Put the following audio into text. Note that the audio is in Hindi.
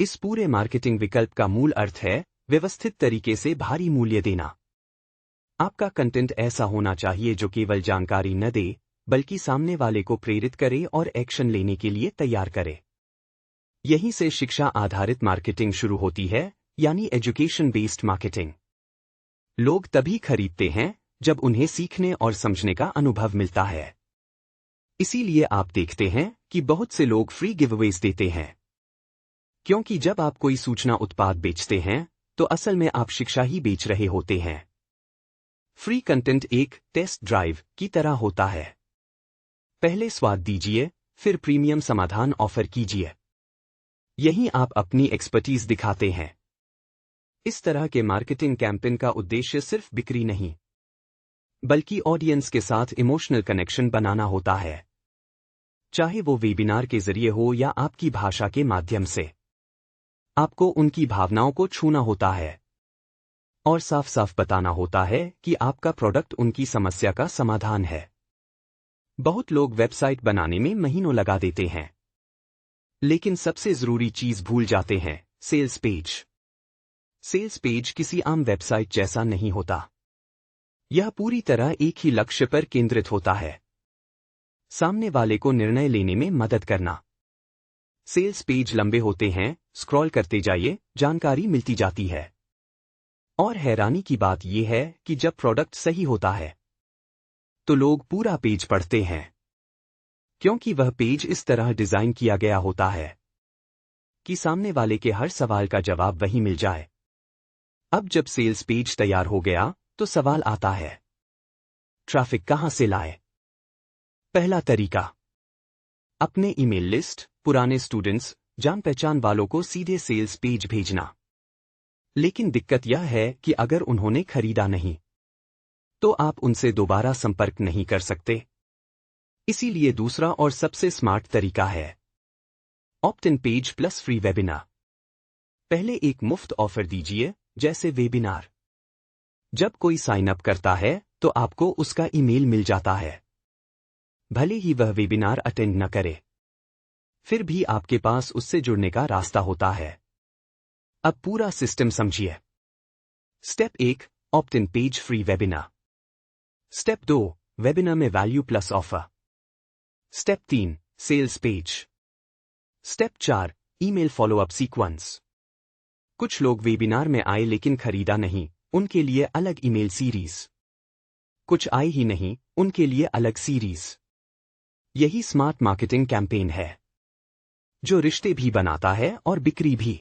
इस पूरे मार्केटिंग विकल्प का मूल अर्थ है व्यवस्थित तरीके से भारी मूल्य देना। आपका कंटेंट ऐसा होना चाहिए जो केवल जानकारी न दे, बल्कि सामने वाले को प्रेरित करे और एक्शन लेने के लिए तैयार करे। यहीं से शिक्षा आधारित मार्केटिंग शुरू होती है, यानी एजुकेशन बेस्ड मार्केटिंग। लोग तभी खरीदते हैं जब उन्हें सीखने और समझने का अनुभव मिलता है। इसीलिए आप देखते हैं कि बहुत से लोग फ्री गिवअवेज देते हैं, क्योंकि जब आप कोई सूचना उत्पाद बेचते हैं तो असल में आप शिक्षा ही बेच रहे होते हैं। फ्री कंटेंट एक टेस्ट ड्राइव की तरह होता है। पहले स्वाद दीजिए, फिर प्रीमियम समाधान ऑफर कीजिए। यहीं आप अपनी एक्सपर्टीज दिखाते हैं। इस तरह के मार्केटिंग कैंपेन का उद्देश्य सिर्फ बिक्री नहीं, बल्कि ऑडियंस के साथ इमोशनल कनेक्शन बनाना होता है, चाहे वो वेबिनार के जरिए हो या आपकी भाषा के माध्यम से। आपको उनकी भावनाओं को छूना होता है और साफ साफ बताना होता है कि आपका प्रोडक्ट उनकी समस्या का समाधान है। बहुत लोग वेबसाइट बनाने में महीनों लगा देते हैं, लेकिन सबसे जरूरी चीज भूल जाते हैं, सेल्स पेज। सेल्स पेज किसी आम वेबसाइट जैसा नहीं होता। यह पूरी तरह एक ही लक्ष्य पर केंद्रित होता है, सामने वाले को निर्णय लेने में मदद करना। सेल्स पेज लंबे होते हैं, स्क्रॉल करते जाइए, जानकारी मिलती जाती है। और हैरानी की बात यह है कि जब प्रोडक्ट सही होता है तो लोग पूरा पेज पढ़ते हैं, क्योंकि वह पेज इस तरह डिजाइन किया गया होता है कि सामने वाले के हर सवाल का जवाब वहीं मिल जाए। अब जब सेल्स पेज तैयार हो गया तो सवाल आता है, ट्रैफिक कहां से लाए? पहला तरीका, अपने ईमेल लिस्ट, पुराने स्टूडेंट्स, जान पहचान वालों को सीधे सेल्स पेज भेजना। लेकिन दिक्कत यह है कि अगर उन्होंने खरीदा नहीं तो आप उनसे दोबारा संपर्क नहीं कर सकते। इसीलिए दूसरा और सबसे स्मार्ट तरीका है opt in page plus free webinar. पहले एक मुफ्त ऑफर दीजिए, जैसे वेबिनार। जब कोई साइन अप करता है तो आपको उसका ईमेल मिल जाता है, भले ही वह वेबिनार अटेंड न करे, फिर भी आपके पास उससे जुड़ने का रास्ता होता है। अब पूरा सिस्टम समझिए। Step 1, opt in page free webinar. Step 2, webinar में value plus offer. Step 3, sales page. Step 4, email follow up sequence. कुछ लोग वेबिनार में आए लेकिन खरीदा नहीं, उनके लिए अलग ईमेल सीरीज। कुछ आए ही नहीं, उनके लिए अलग सीरीज। यही स्मार्ट मार्केटिंग कैंपेन है, जो रिश्ते भी बनाता है और बिक्री भी।